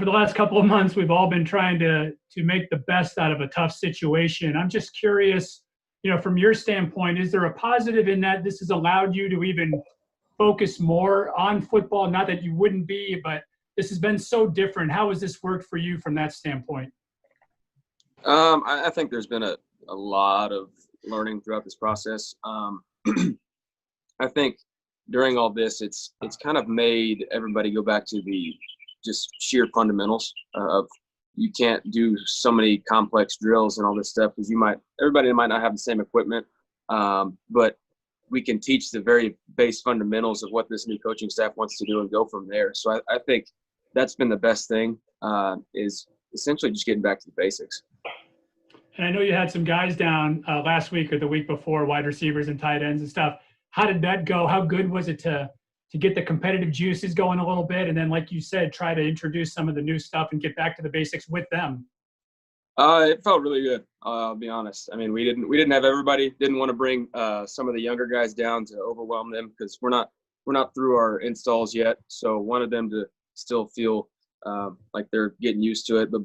For the last couple of months, we've all been trying to make the best out of a tough situation. I'm just curious, from your standpoint, is there a positive in that this has allowed you to even focus more on football? Not that you wouldn't be, but this has been so different. How has this worked for you from that standpoint? I think there's been a lot of learning throughout this process. I think during all this, it's kind of made everybody go back to the just sheer fundamentals of you can't do so many complex drills and all this stuff because everybody might not have the same equipment, but we can teach the very base fundamentals of what this new coaching staff wants to do and go from there. So I think that's been the best thing, is essentially just getting back to the basics. And I know you had some guys down last week or the week before, wide receivers and tight ends and stuff. How did that go? How good was it to get the competitive juices going a little bit? And then, like you said, try to introduce some of the new stuff and get back to the basics with them. It felt really good. I'll be honest. I mean, we didn't have everybody. Didn't want to bring some of the younger guys down to overwhelm them because we're not through our installs yet. So wanted them to still feel like they're getting used to it. But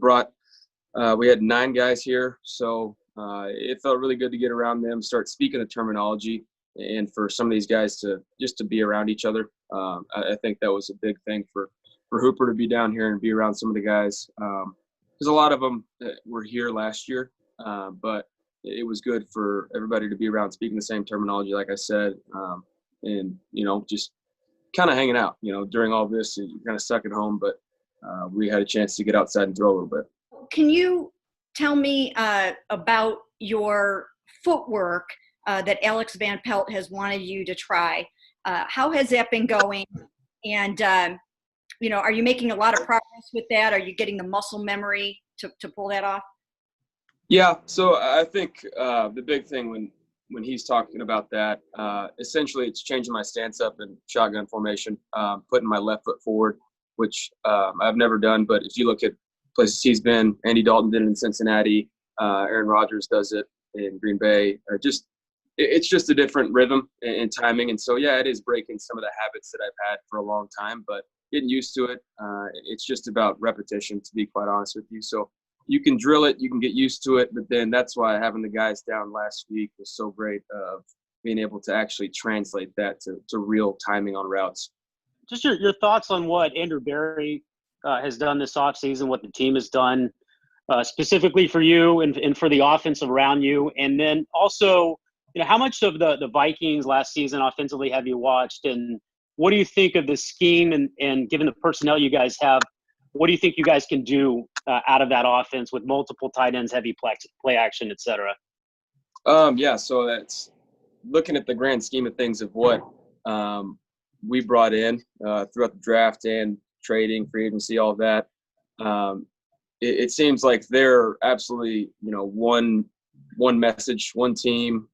we had 9 guys here, so it felt really good to get around them, start speaking the terminology, and for some of these guys to be around each other. I think that was a big thing for Hooper to be down here and be around some of the guys. Because a lot of them were here last year, but it was good for everybody to be around speaking the same terminology, like I said, and, just kind of hanging out. During all this, you're kind of stuck at home, but we had a chance to get outside and throw a little bit. Can you tell me about your footwork that Alex Van Pelt has wanted you to try? How has that been going? And, are you making a lot of progress with that? Are you getting the muscle memory to pull that off? Yeah, so I think the big thing when he's talking about that, essentially it's changing my stance up in shotgun formation, putting my left foot forward, which I've never done. But if you look at places he's been, Andy Dalton did it in Cincinnati, Aaron Rodgers does it in Green Bay. It's just a different rhythm and timing. And so, yeah, it is breaking some of the habits that I've had for a long time, but getting used to it. It's just about repetition, to be quite honest with you. So you can drill it, you can get used to it, but then that's why having the guys down last week was so great, of being able to actually translate that to real timing on routes. Just your thoughts on what Andrew Berry has done this offseason, what the team has done specifically for you and for the offense around you. And then also, how much of the Vikings last season offensively have you watched, and what do you think of the scheme and given the personnel you guys have, what do you think you guys can do out of that offense with multiple tight ends, heavy play action, et cetera? Yeah, so that's looking at the grand scheme of things of what we brought in throughout the draft and trading, free agency, all of that. It seems like they're absolutely, one message, one team.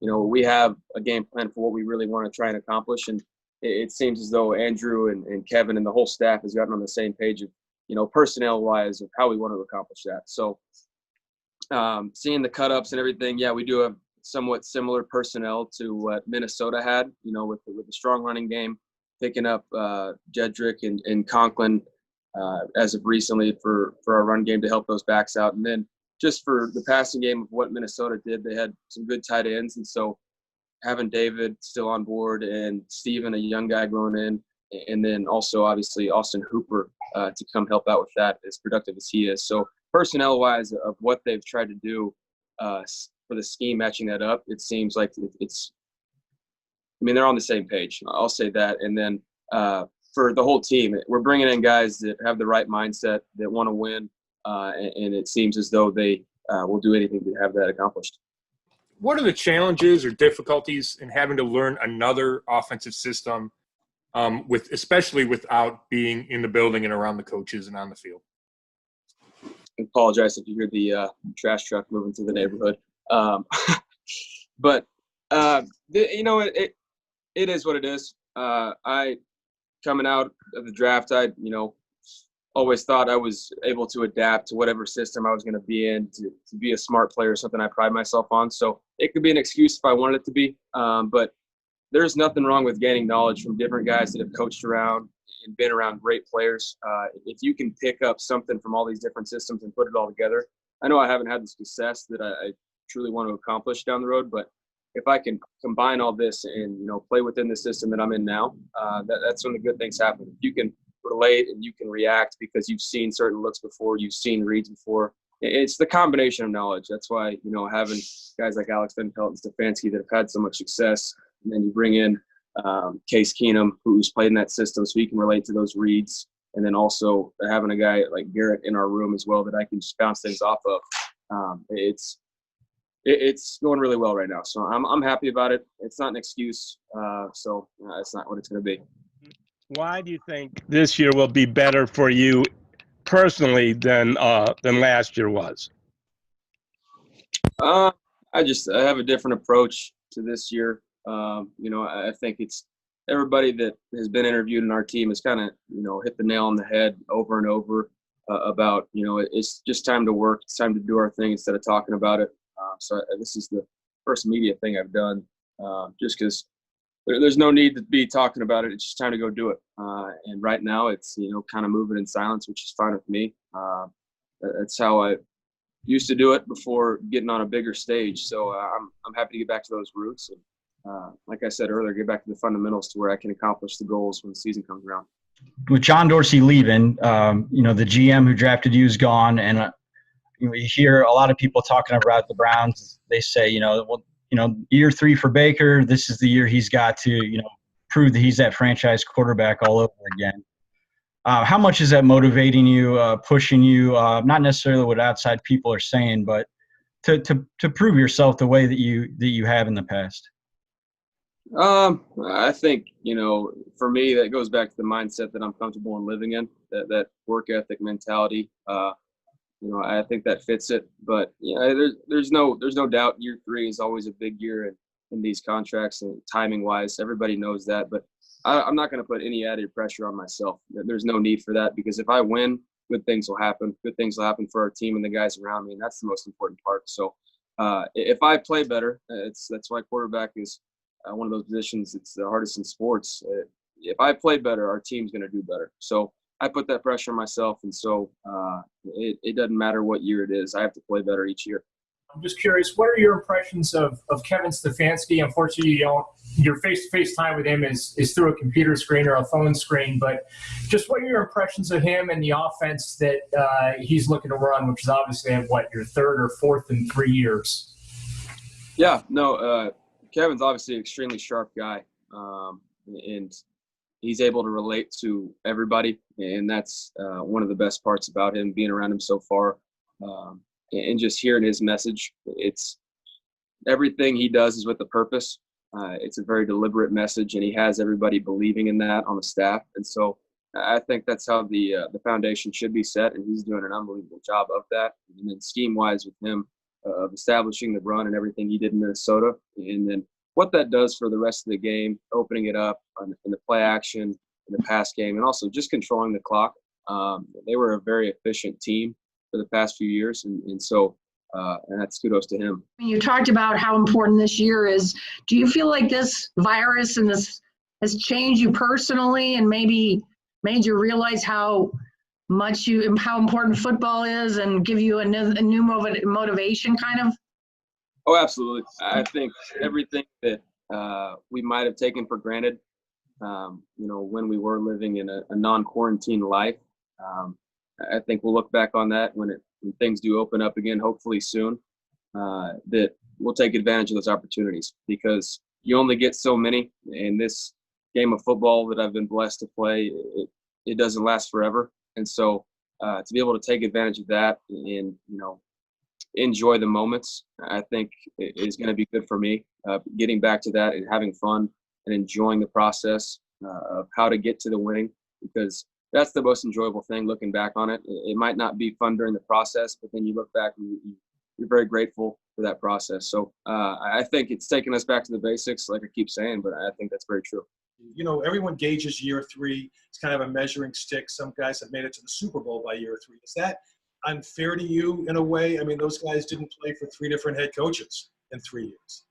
We have a game plan for what we really want to try and accomplish. And it seems as though Andrew and Kevin and the whole staff has gotten on the same page of, personnel-wise, of how we want to accomplish that. So seeing the cut-ups and everything, yeah, we do have somewhat similar personnel to what Minnesota had, with the strong running game, picking up Jedrick and Conklin as of recently for our run game to help those backs out. And then just for the passing game of what Minnesota did, they had some good tight ends. And so having David still on board and Steven, a young guy growing in, and then also obviously Austin Hooper to come help out with that, as productive as he is. So personnel-wise of what they've tried to do for the scheme, matching that up, it seems like they're on the same page. I'll say that. And then for the whole team, we're bringing in guys that have the right mindset, that want to win, and it seems as though they will do anything to have that accomplished. What are the challenges or difficulties in having to learn another offensive system, especially without being in the building and around the coaches and on the field? I apologize if you hear the trash truck moving through the neighborhood. But it is what it is. Coming out of the draft, I always thought I was able to adapt to whatever system I was going to be in, to be a smart player, something I pride myself on. So it could be an excuse if I wanted it to be. But there's nothing wrong with gaining knowledge from different guys that have coached around and been around great players. If you can pick up something from all these different systems and put it all together, I know I haven't had the success that I truly want to accomplish down the road, but if I can combine all this and, play within the system that I'm in now, that's when the good things happen. If you can relate and you can react because you've seen certain looks before, you've seen reads before. It's the combination of knowledge. That's why, having guys like Alex Van Pelt and Stefanski that have had so much success, and then you bring in Case Keenum, who's played in that system, so he can relate to those reads. And then also having a guy like Garrett in our room as well that I can just bounce things off of. It's going really well right now. So I'm happy about it. It's not an excuse. So it's not what it's going to be. Why do you think this year will be better for you personally than last year was? I have a different approach to this year. I think it's everybody that has been interviewed in our team has kind of, hit the nail on the head over and over about, it's just time to work. It's time to do our thing instead of talking about it. So this is the first media thing I've done just because there's no need to be talking about it. It's just time to go do it. And right now it's, kind of moving in silence, which is fine with me. That's how I used to do it before getting on a bigger stage. So I'm happy to get back to those roots. And like I said earlier, get back to the fundamentals to where I can accomplish the goals when the season comes around. With John Dorsey leaving, the GM who drafted you is gone. And you hear a lot of people talking about the Browns. They say, year 3 for Baker, this is the year he's got to, prove that he's that franchise quarterback all over again. How much is that motivating you, pushing you, not necessarily what outside people are saying, but to prove yourself the way that you have in the past? I think, for me, that goes back to the mindset that I'm comfortable in living in, that work ethic mentality. I think that fits it. But there's no doubt year 3 is always a big year in these contracts and timing wise. Everybody knows that. But I'm not going to put any added pressure on myself. There's no need for that, because if I win, good things will happen. Good things will happen for our team and the guys around me, and that's the most important part. So if I play better, that's why quarterback is one of those positions. It's the hardest in sports. If I play better, our team's going to do better. So I put that pressure on myself, and so it doesn't matter what year it is. I have to play better each year. I'm just curious, what are your impressions of Kevin Stefanski? Unfortunately, your face-to-face time with him is through a computer screen or a phone screen, but just what are your impressions of him and the offense that he's looking to run, which is obviously your 3rd or 4th in 3 years? Yeah, no, Kevin's obviously an extremely sharp guy, and he's able to relate to everybody, and that's one of the best parts about him, being around him so far. And just hearing his message, it's everything he does is with a purpose. It's a very deliberate message, and he has everybody believing in that on the staff. And so I think that's how the foundation should be set, and he's doing an unbelievable job of that. And then scheme-wise with him, of establishing the run and everything he did in Minnesota, and then what that does for the rest of the game, opening it up in the play action, in the pass game, and also just controlling the clock. They were a very efficient team for the past few years, and so and that's kudos to him. You talked about how important this year is. Do you feel like this virus and this has changed you personally and maybe made you realize how important football is and give you a new motivation kind of? Oh, absolutely. I think everything that we might have taken for granted, when we were living in a non-quarantine life, I think we'll look back on that when things do open up again, hopefully soon, that we'll take advantage of those opportunities, because you only get so many in this game of football that I've been blessed to play. It doesn't last forever. And so to be able to take advantage of that and, enjoy the moments, I think is going to be good for me. Getting back to that and having fun and enjoying the process of how to get to the winning, because that's the most enjoyable thing looking back on it. It might not be fun during the process, but then you look back and you're very grateful for that process. So I think it's taken us back to the basics, like I keep saying, but I think that's very true. Everyone gauges year 3. It's kind of a measuring stick. Some guys have made it to the Super Bowl by year 3. Is that unfair to you in a way? I mean, those guys didn't play for 3 different head coaches in 3 years.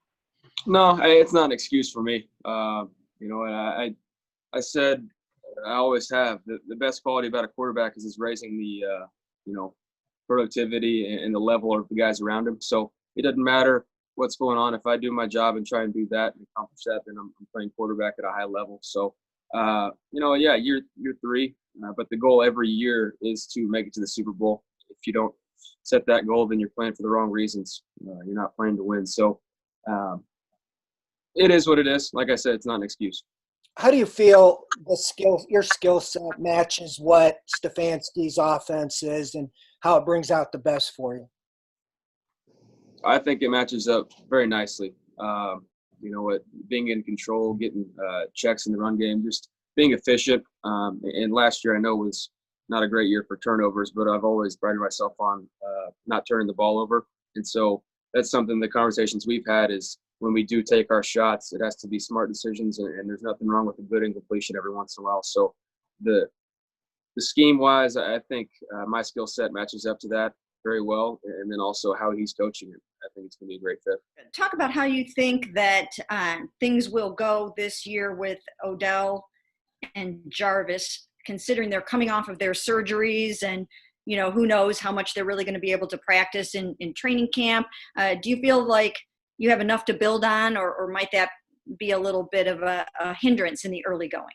No, it's not an excuse for me. I said I always have. The best quality about a quarterback is raising the productivity and the level of the guys around him. So it doesn't matter what's going on. If I do my job and try and do that and accomplish that, then I'm playing quarterback at a high level. So, year three, but the goal every year is to make it to the Super Bowl. If you don't set that goal, then you're playing for the wrong reasons. You're not playing to win. So it is what it is. Like I said, it's not an excuse. How do you feel your skill set matches what Stefanski's offense is and how it brings out the best for you? I think it matches up very nicely. Being in control, getting checks in the run game, just being efficient. And last year I know was not a great year for turnovers, but I've always prided myself on not turning the ball over. And so that's something the conversations we've had is when we do take our shots, it has to be smart decisions, and there's nothing wrong with a good incompletion every once in a while. So the scheme-wise, I think my skill set matches up to that very well, and then also how he's coaching it. I think it's going to be a great fit. Talk about how you think that things will go this year with Odell and Jarvis, considering they're coming off of their surgeries and, who knows how much they're really going to be able to practice in training camp. Do you feel like you have enough to build on, or might that be a little bit of a hindrance in the early going?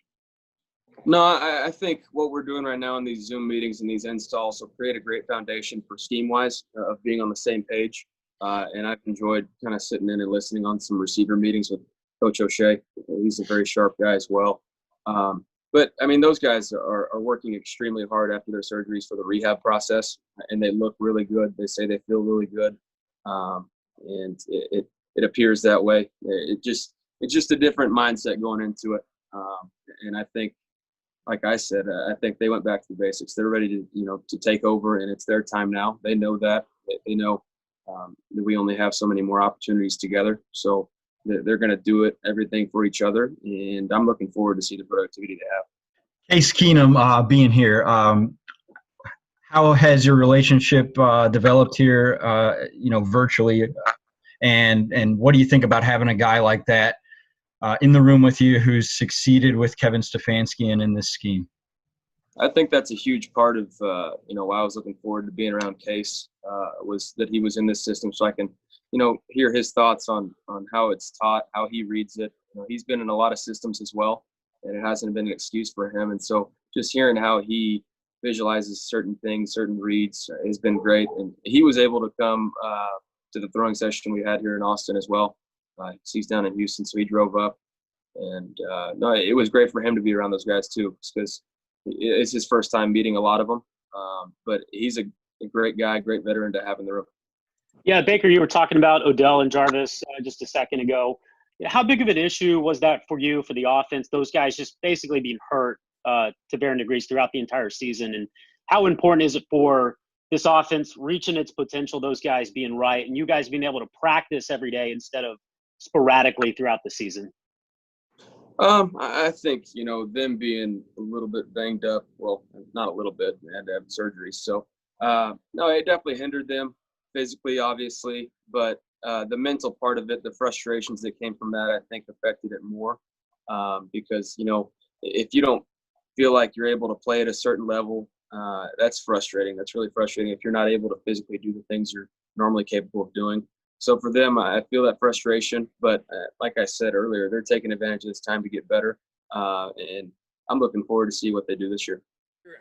No, I think what we're doing right now in these Zoom meetings and these installs will create a great foundation for scheme-wise of being on the same page. And I've enjoyed kind of sitting in and listening on some receiver meetings with Coach O'Shea. He's a very sharp guy as well. But, those guys are working extremely hard after their surgeries for the rehab process, and they look really good. They say they feel really good. And it appears that way. It's just a different mindset going into it. And I think, like I said, I think they went back to the basics. They're ready to take over, and it's their time now. They know that. They know that we only have so many more opportunities together. So they're going to do everything for each other, and I'm looking forward to see the productivity they have. Case Keenum being here, how has your relationship developed here, virtually? And what do you think about having a guy like that in the room with you who's succeeded with Kevin Stefanski and in this scheme? I think that's a huge part of, why I was looking forward to being around Case, was that he was in this system so I can, hear his thoughts on how it's taught, how he reads it. He's been in a lot of systems as well, and it hasn't been an excuse for him. And so just hearing how he visualizes certain things, certain reads has been great. And he was able to come to the throwing session we had here in Austin as well. He's down in Houston, so he drove up. And it was great for him to be around those guys too, because it's his first time meeting a lot of them. But he's a great guy, great veteran to have in the room. Yeah, Baker, you were talking about Odell and Jarvis just a second ago. How big of an issue was that for you, for the offense, those guys just basically being hurt to varying degrees throughout the entire season? And how important is it for this offense reaching its potential, those guys being right, and you guys being able to practice every day instead of sporadically throughout the season? I think, them being a little bit banged up, well, not a little bit, they had to have surgery. So, no, it definitely hindered them physically, obviously, but the mental part of it, the frustrations that came from that, I think affected it more because, if you don't feel like you're able to play at a certain level, that's frustrating. That's really frustrating if you're not able to physically do the things you're normally capable of doing. So for them, I feel that frustration, but like I said earlier, they're taking advantage of this time to get better, and I'm looking forward to see what they do this year.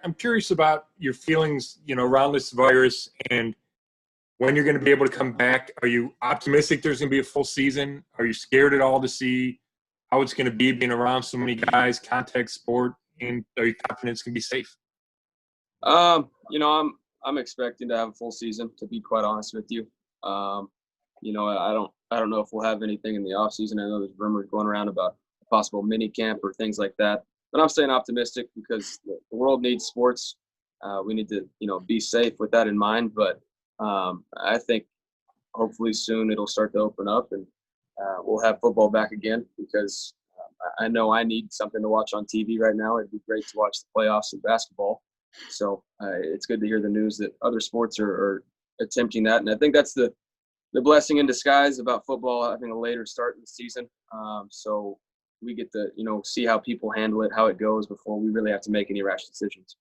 I'm curious about your feelings, around this virus and when you're going to be able to come back. Are you optimistic there's going to be a full season? Are you scared at all to see how it's going to be being around so many guys, contact sport, and are you confident it's going to be safe? I'm expecting to have a full season, to be quite honest with you. I don't know if we'll have anything in the off season. I know there's rumors going around about a possible mini camp or things like that. But I'm staying optimistic because the world needs sports. We need to, be safe with that in mind. But I think hopefully soon it'll start to open up and we'll have football back again because I know I need something to watch on TV right now. It'd be great to watch the playoffs of basketball. So it's good to hear the news that other sports are attempting that. And I think that's the blessing in disguise about football having a later start in the season. So we get to, see how people handle it, how it goes before we really have to make any rash decisions.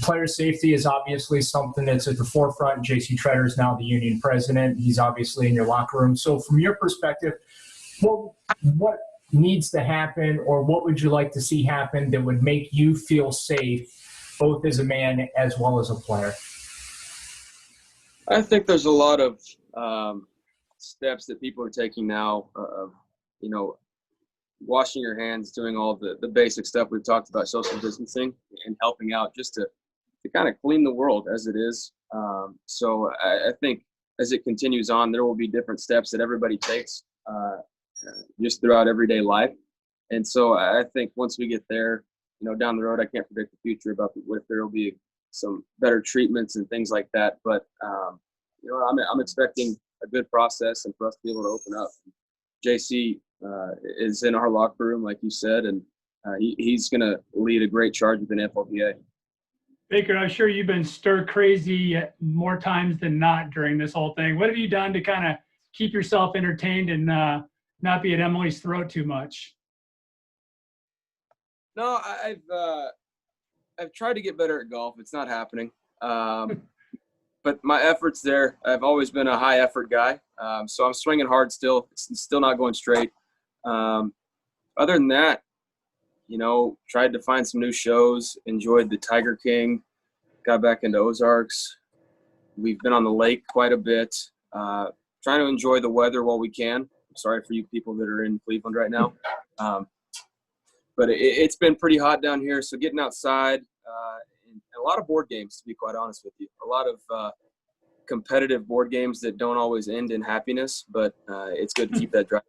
Player safety is obviously something that's at the forefront. J.C. Tretter is now the union president. He's obviously in your locker room. So from your perspective, what needs to happen, or what would you like to see happen that would make you feel safe, both as a man as well as a player? I think there's a lot of steps that people are taking now of, washing your hands, doing all the basic stuff we've talked about, social distancing, and helping out just to kind of clean the world as it is. So I think as it continues on, there will be different steps that everybody takes just throughout everyday life. And so I think once we get there, down the road, I can't predict the future about if there will be some better treatments and things like that. But, I'm expecting a good process and for us to be able to open up. JC is in our locker room, like you said, and he's going to lead a great charge with an NFLPA. Baker, I'm sure you've been stir crazy more times than not during this whole thing. What have you done to kind of keep yourself entertained and not be at Emily's throat too much? No, I've tried to get better at golf. It's not happening. But my effort's there. I've always been a high effort guy. So I'm swinging hard still. It's still not going straight. Other than that, tried to find some new shows, enjoyed the Tiger King, got back into Ozarks. We've been on the lake quite a bit, trying to enjoy the weather while we can. I'm sorry for you people that are in Cleveland right now. But it's been pretty hot down here, so getting outside and a lot of board games, to be quite honest with you. A lot of competitive board games that don't always end in happiness, but it's good to keep that dry.